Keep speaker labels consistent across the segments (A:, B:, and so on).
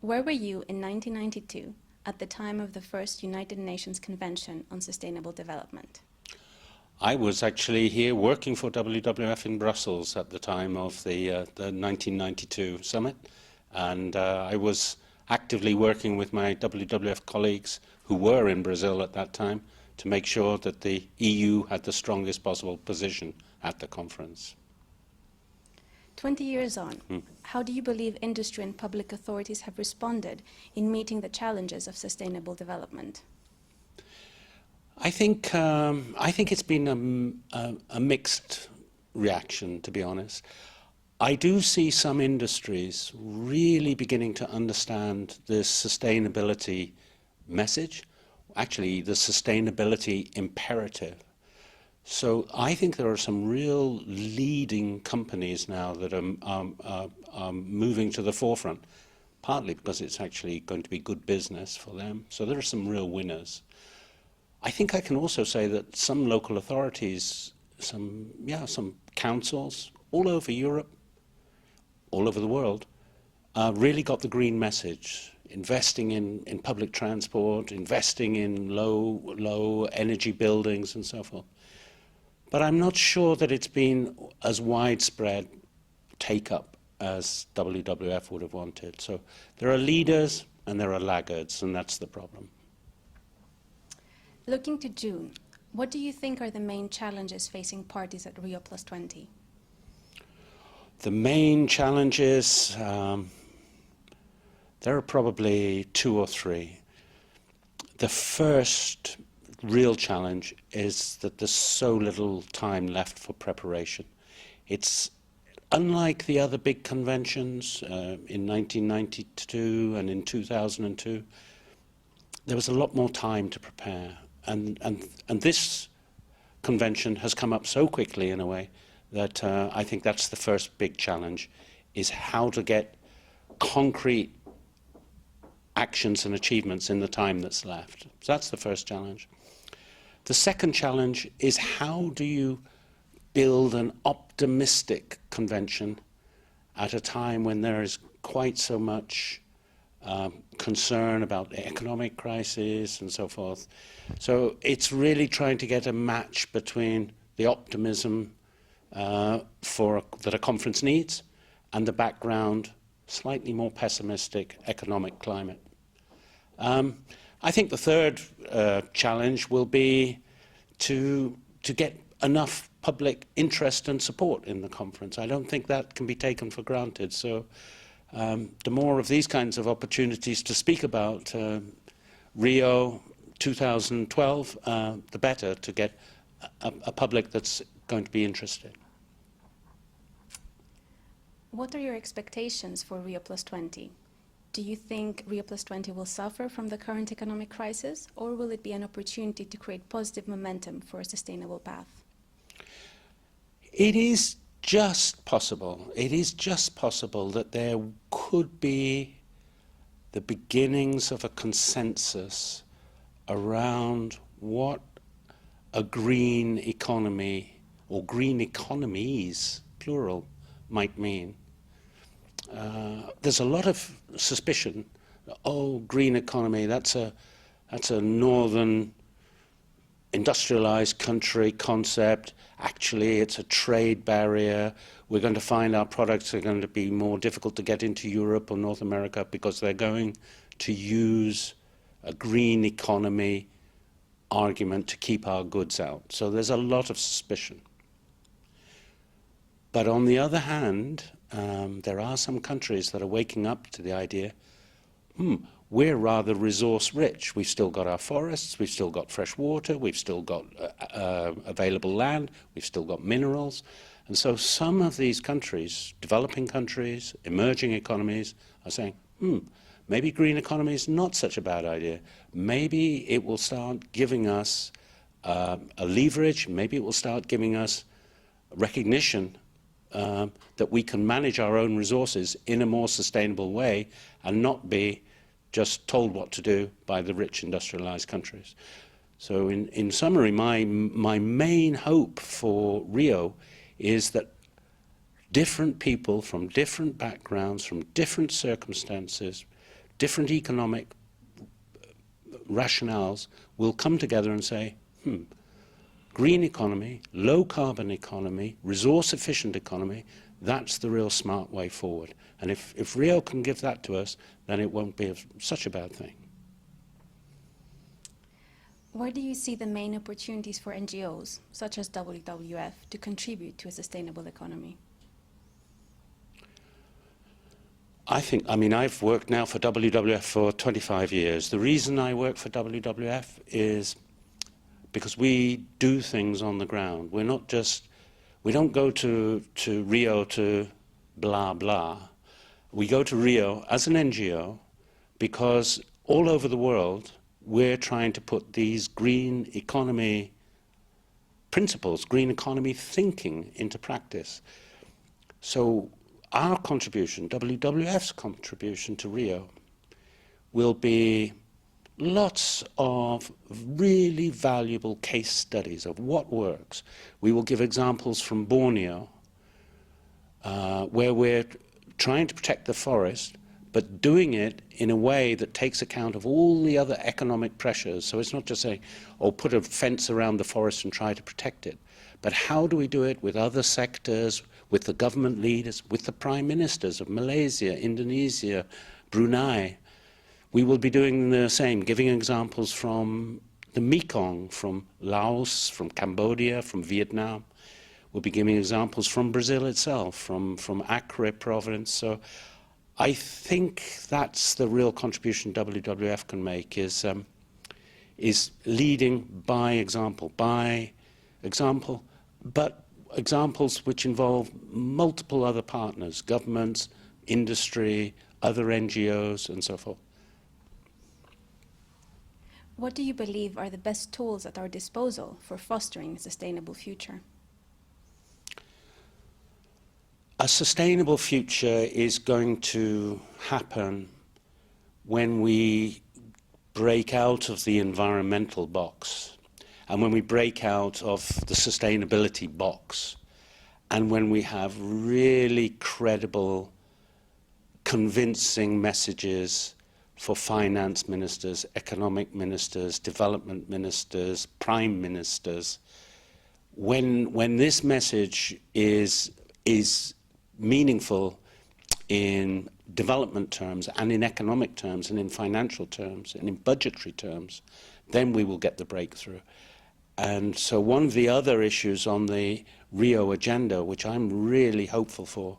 A: Where were you in 1992 at the time of the first United Nations Convention on Sustainable Development?
B: I was actually here working for WWF in Brussels at the time of the 1992 summit, and I was actively working with my WWF colleagues who were in Brazil at that time to make sure that the EU had the strongest possible position at the conference.
A: 20 years on, how do you believe industry and public authorities have responded in meeting the challenges of sustainable development?
B: I think it's been a mixed reaction, to be honest. I do see some industries really beginning to understand the sustainability message, actually the sustainability imperative. So I think there are some real leading companies now that are moving to the forefront, partly because it's actually going to be good business for them. So there are some real winners. I think I can also say that some local authorities, some councils all over Europe, all over the world, really got the green message, investing in public transport, investing in low energy buildings and so forth. But I'm not sure that it's been as widespread take-up as WWF would have wanted. So there are leaders and there are laggards, and that's the problem.
A: Looking to June, what do you think are the main challenges facing parties at Rio+20?
B: The main challenges, there are probably two or three. The first real challenge is that there's so little time left for preparation. It's unlike the other big conventions in 1992 and in 2002. There was a lot more time to prepare. And this convention has come up so quickly in a way that I think that's the first big challenge, is how to get concrete actions and achievements in the time that's left. So that's the first challenge. The second challenge is how do you build an optimistic convention at a time when there is quite so much concern about the economic crisis and so forth. So it's really trying to get a match between the optimism that a conference needs and the background, slightly more pessimistic economic climate. I think the third challenge will be to get enough public interest and support in the conference. I don't think that can be taken for granted. So the more of these kinds of opportunities to speak about Rio 2012, the better, to get a public that's going to be interested.
A: What are your expectations for Rio+20? Do you think Rio+20 will suffer from the current economic crisis, or will it be an opportunity to create positive momentum for a sustainable path?
B: It is just possible. It is just possible that there could be the beginnings of a consensus around what a green economy, or green economies, plural, might mean. There's a lot of suspicion. Oh, green economy, that's a northern industrialized country concept. Actually, it's a trade barrier. We're going to find our products are going to be more difficult to get into Europe or North America because they're going to use a green economy argument to keep our goods out. So there's a lot of suspicion. But on the other hand, there are some countries that are waking up to the idea, we're rather resource rich. We've still got our forests, we've still got fresh water, we've still got available land, we've still got minerals. And so some of these countries, developing countries, emerging economies, are saying, maybe green economy is not such a bad idea. Maybe it will start giving us a leverage, maybe it will start giving us recognition that we can manage our own resources in a more sustainable way and not be just told what to do by the rich industrialized countries. So in summary, my main hope for Rio is that different people from different backgrounds, from different circumstances, different economic rationales will come together and say, green economy, low carbon economy, resource efficient economy, that's the real smart way forward. And if Rio can give that to us, then it won't be such a bad thing.
A: Where do you see the main opportunities for NGOs, such as WWF, to contribute to a sustainable economy?
B: I've worked now for WWF for 25 years. The reason I work for WWF is because we do things on the ground. We don't go to Rio to blah, blah. We go to Rio as an NGO because all over the world, we're trying to put these green economy principles, green economy thinking into practice. So our contribution, WWF's contribution to Rio, will be lots of really valuable case studies of what works. We will give examples from Borneo, where we're trying to protect the forest, but doing it in a way that takes account of all the other economic pressures. So it's not just saying, oh, put a fence around the forest and try to protect it. But how do we do it with other sectors, with the government leaders, with the prime ministers of Malaysia, Indonesia, Brunei? We will be doing the same, giving examples from the Mekong, from Laos, from Cambodia, from Vietnam. We'll be giving examples from Brazil itself, from Acre province. So I think that's the real contribution WWF can make, is leading by example, but examples which involve multiple other partners, governments, industry, other NGOs, and so forth.
A: What do you believe are the best tools at our disposal for fostering a sustainable future?
B: A sustainable future is going to happen when we break out of the environmental box, and when we break out of the sustainability box, and when we have really credible, convincing messages for finance ministers, economic ministers, development ministers, prime ministers. When this message is meaningful in development terms and in economic terms and in financial terms and in budgetary terms, then we will get the breakthrough. And so one of the other issues on the Rio agenda, which I'm really hopeful for,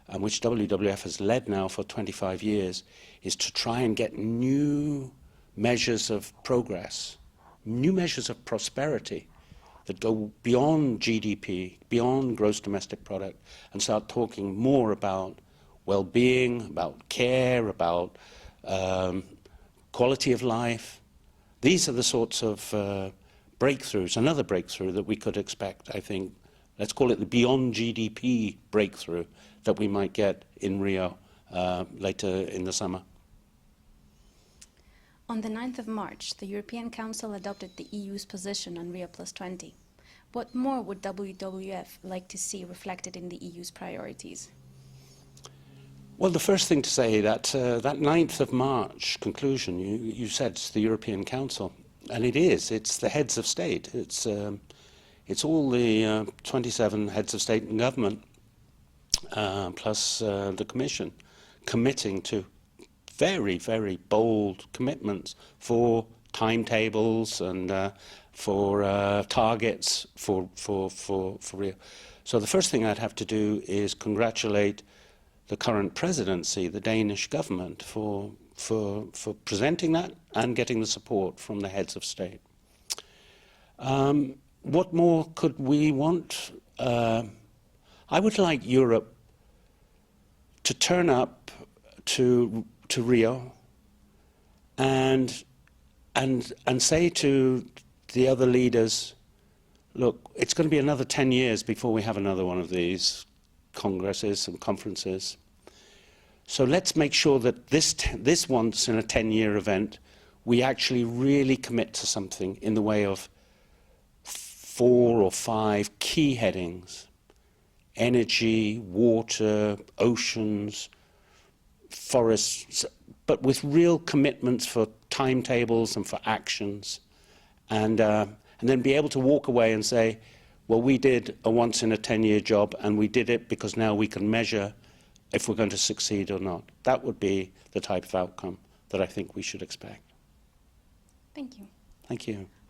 B: and which WWF has led now for 25 years, is to try and get new measures of progress, new measures of prosperity that go beyond GDP, beyond gross domestic product, and start talking more about well-being, about care, about quality of life. These are the sorts of breakthroughs, another breakthrough that we could expect, I think. Let's call it the beyond GDP breakthrough that we might get in Rio later in the summer.
A: On the 9th of March, the European Council adopted the EU's position on Rio+20. What more would WWF like to see reflected in the EU's priorities?
B: Well, the first thing to say that that 9th of March conclusion, you said it's the European Council, and it is. It's the heads of state. It's all the 27 heads of state and government, plus the Commission, committing to very, very bold commitments for timetables and for targets for Rio. So the first thing I'd have to do is congratulate the current presidency, the Danish government, for presenting that and getting the support from the heads of state. What more could we want? I would like Europe to turn up to Rio and say to the other leaders, look, it's going to be another 10 years before we have another one of these congresses and conferences. So let's make sure that this once in a 10-year event, we actually really commit to something in the way of 4 or 5 key headings: energy, water, oceans, forests, but with real commitments for timetables and for actions, and then be able to walk away and say, well, we did a once-in-a-10-year job, and we did it because now we can measure if we're going to succeed or not. That would be the type of outcome that I think we should expect.
A: Thank you.
B: Thank you.